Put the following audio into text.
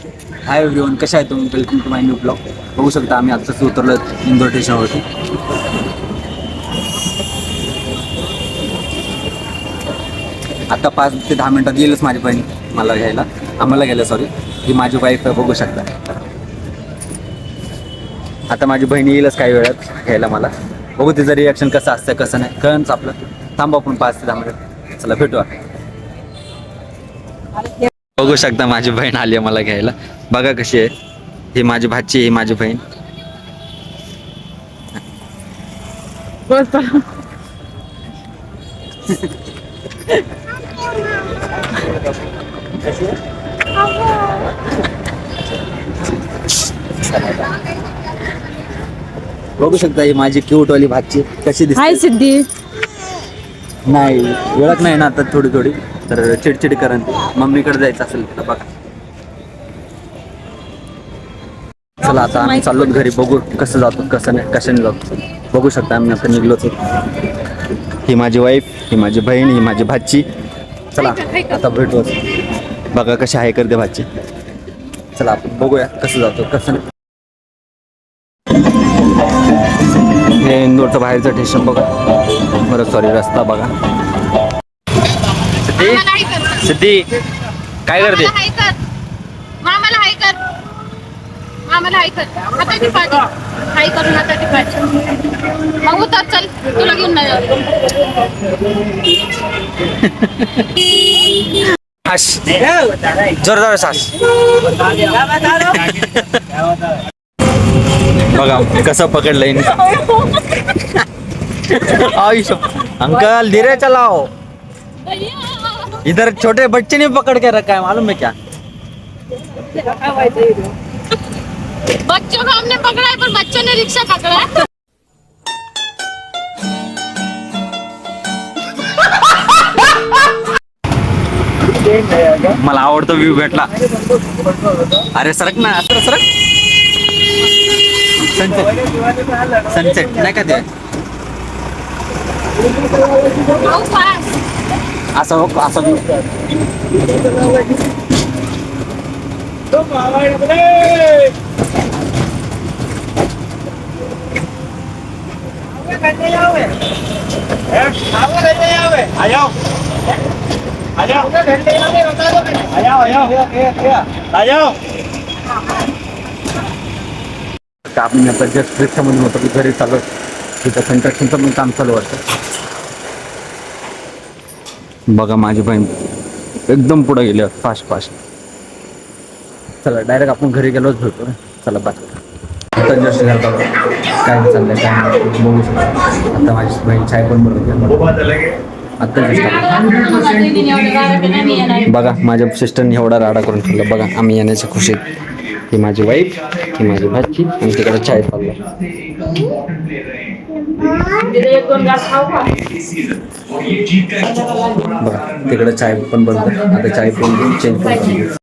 Hi everyone, कशा आहे तुम्ही? Welcome to my new blog. बघू शकता आम्ही आत्ताच उतरलो इंदोर स्टेशनवरती. आता 5 ते 10 मिनटात येईलच माझी बहीण मला घ्यायला, आम्हाला घ्यायला. सॉरी, ही माझी वाईफ आहे, बघू शकता. आता माझी बहीण येईलच काही वेळात घ्यायला मला. बघू तिचं रिॲक्शन कसं असतं कसं नाही कळणच आपलं. थांबा आपण 5 ते 10 मिनिट. चला भेटू. बघू शकता माझी बहीण आली आहे मला घ्यायला. बघा कशी आहे. ही माझी भाची, ही माझी बहीण. बघू शकता ही माझी क्यूट वाली भाची कशी दिसते. हाय सिद्धी. नाही ओळख नाही ना आता, थोडी थोडी तर चिडचिड करण. मम्मीकडे जायचं असेल तर बघा. चला आता आम्ही चाललो घरी. बघू कसं जातो कसं नाही, कशाने जातो बघू शकता. आम्ही आता निघलोच. ही माझी वाईफ, ही माझी बहीण, ही माझी भाची. चला आता भेटू. बघा कशी आहे करते भाची. चला आपण बघूया कसं जातो कसं नाही. हे इंदोरचं बाहेरचं स्टेशन बघा. बरं सॉरी, रस्ता बघा. सिद्धी, सिद्धी काय करते? मामाला हाय कर. मामाला हाय कर. हाताची पाठी. हाय करून हाताची पाठी. मग उतर चल, तुला घेऊन नाही जाऊ. हाश जोरदार सास. बघा कसं पकडलंय. अंकल धीरे चलाओ, इधर छोटे बच्चे ने पकड़ के रखा है, मालूम है क्या? बच्चों को हमने पकड़ा है, पर बच्चों ने रिक्शा पकड़ा है. मला आवडतो व्ह्यू भेटला. अरे सरक ना, असं सरक. सनसेट, सनसेट नाही का ते भाऊ पास. असं असं व्ह्यू. आपण आता जस्ट रिक्षामधून होतो की घरी चालू. तिथं कंस्ट्रक्शनचं पण काम चालू वाटतं. बघा माझी बहीण एकदम पुढे गेली फास्ट फास्ट. चला डायरेक्ट आपण घरी गेलोच भेटतो. चला बाय. आता जस्ट घालतो काय चाललंय काय नाही बघू शकतो. आता माझी बहीण चाय पण बनवते. आता बघा माझ्या सिस्टरने एवढा राडा करून ठेवला. बघा आम्ही येण्याच्या खुशीत. ही माझी वाईफ, ही माझी भाची आणि तिकडे चाय चालला. बघा तिकडे चाय पण बनतं. आता चाय पण चेंज करून